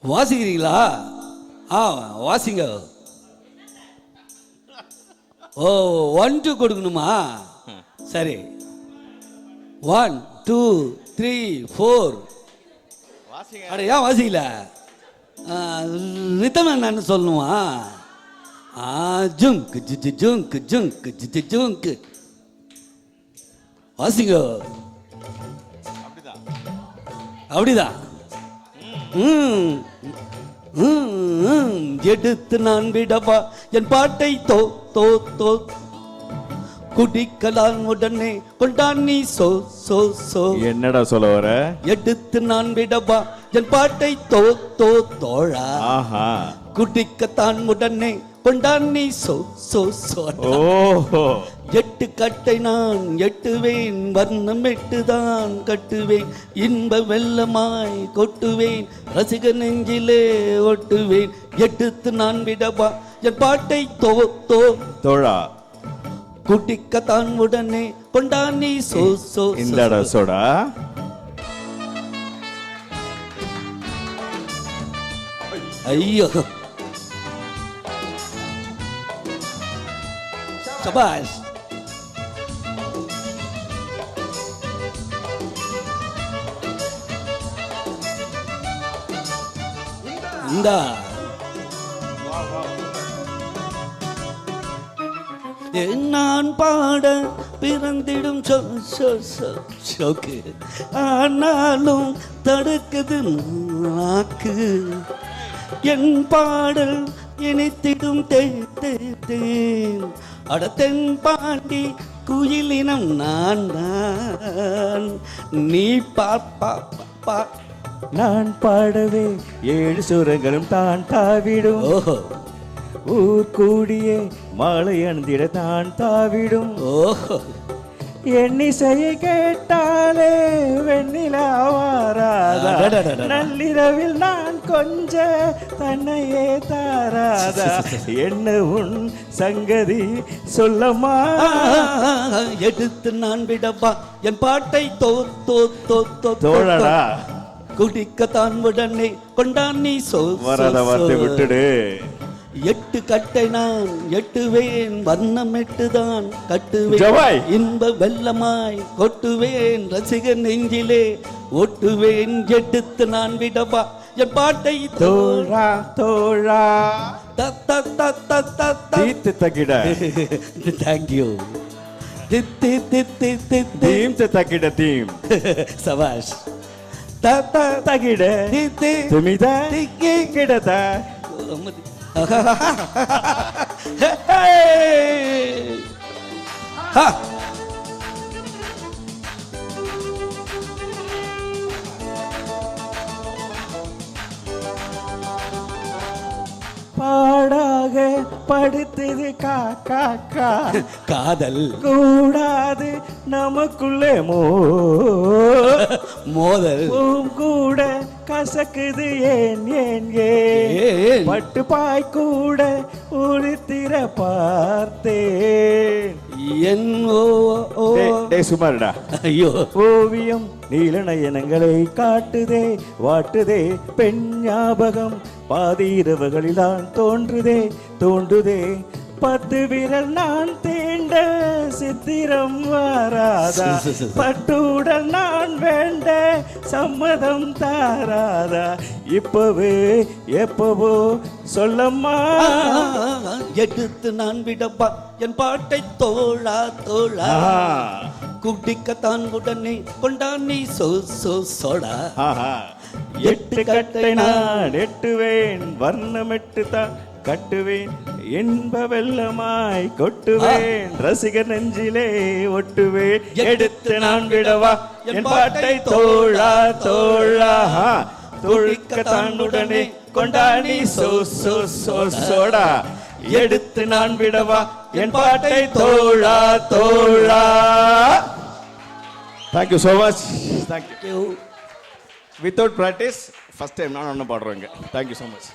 வாசிக்கிறீங்களா? வாசிங்க. ஓ 1 2 கொடுக்கணுமா? சரி 1 2 3 4. அட ஏன் வாசிக்கல? ரித்தம் என்னன்னு சொல்லணுமா? ஜுங்கு ஜிஜி ஜுங்கு ஜுங்கு ஜிஜி ஜுங்கு. வாசிங்க. அப்படிதான். எடுத்து நான் விடவா என் பாட்டை தோ தோ தோ குடிக்கலாம் உடனே கொண்டான் நீ சோ சோ சோ. என்னடா சொல்ல வர? எடுத்து நான் விடவா என் பாட்டை தோ தோ தோழா. குடிக்கத்தான் உடனே கொண்டான் நீ சோ சோ சோ. ஓஹோ. 8 கட்டை நான் எட்டுவேன், வர்ணம் 8 தான் கட்டுவேன், இன்ப வெள்ளமாய் கொட்டுவேன், ரசிக நெஞ்சிலே ஒட்டுவேன். எடுத்து நான் விடவா என் பாட்டை தோ தோ தோழா. குட்டிக்கத்தான் உடனே கொண்டான் நீ சோ சோ. இந்தடா சோடா. ஐயோ சபாஷ். இந்தா நான் பாட பிறந்திடும் சோக்கு, ஆனாலும் தடுக்குது நாக்கு. என் பாடல் இணைத்திடும் தேன் அடத்தென் பாண்டி குயிலினம் நான் தான். நீ பா நான் பாடவே 7 சுரங்களும் தான் தாவிடும். ஊர் கூடியே மாலை அணிந்திட தான் தாவிடும். எண்ணிசையை கேட்டாலே வெண்ணிலா வாராதா, நள்ளிரவில் நான் கொஞ்ச தன்னையே தாராதா, என்ன உன் சங்கதி சொல்லம்மா. எடுத்து நான் விடவா என் பாட்டை தோ தோ தோ தோ தோழடா. குடிக்கத்தான் உடனே கொண்டான் நீ சோ. வராத வார்த்தை விட்டுடு. 8 கட்டை நான் எட்டுவேன், வர்ணம் 8 தான் கட்டுவேன், இன்ப வெள்ளமாய் கொட்டுவேன், ரசிக நெஞ்சிலே ஒட்டுவேன். எடுத்து நான் விடவா என் பாட்டை தோழா தோழா. தீத்து தகிட. தேங்க்யூ. தீம் தகிட தீம். சபாஷ். தகிட துமிதா கிடத. பாடாக படுத்தது காக்கா. காதல் கூடாது நமக்குள்ளே மோதல் கூட கசக்குது ஏன் ஏன் ஏன். பட்டு பாய் கூட உடுத்திர பார்த்தேன். சுமாருடா. ஐயோ. ஓவியம் நீலநயனங்களை காட்டுதே வாட்டுதே, பெண் ஞாபகம் பாதி இரவுகளில்தான் தோன்றுதே தோன்றுதே. 10 விரல் நான் தீண்ட சித்திரம் வாராதா, பட்டுடன் நான் வேண்ட சம்மதம் தாராதா, இப்பவே எப்பவோ சொல்லம்மா. எடுத்து நான் விடப்பா என் பாட்டை தோழா தோழா. குடிக்கத்தான் உடனே கொண்டான் நீ சோ சோ சோடா. 8 கட்டை நான் எட்டுவேன், வர்ணம் 8 தான் கட்டுவேன், இன்ப வெள்ளமாய் கொட்டுவேன், ரசிகர் நெஞ்சிலே ஒட்டுவேன். எடுத்து நான் விடவா என் பாட்டை தோழா தோழா. துடிக்கத்தான் உடனே கொண்டாடி சோ சோ சோ சோடா. எடுத்து நான் விடவா என் பாட்டை தோழா தோழா. Thank you so much. Thank you. Without practice, first time நான் ஒன்று பாடுறேங்க. Thank you so much.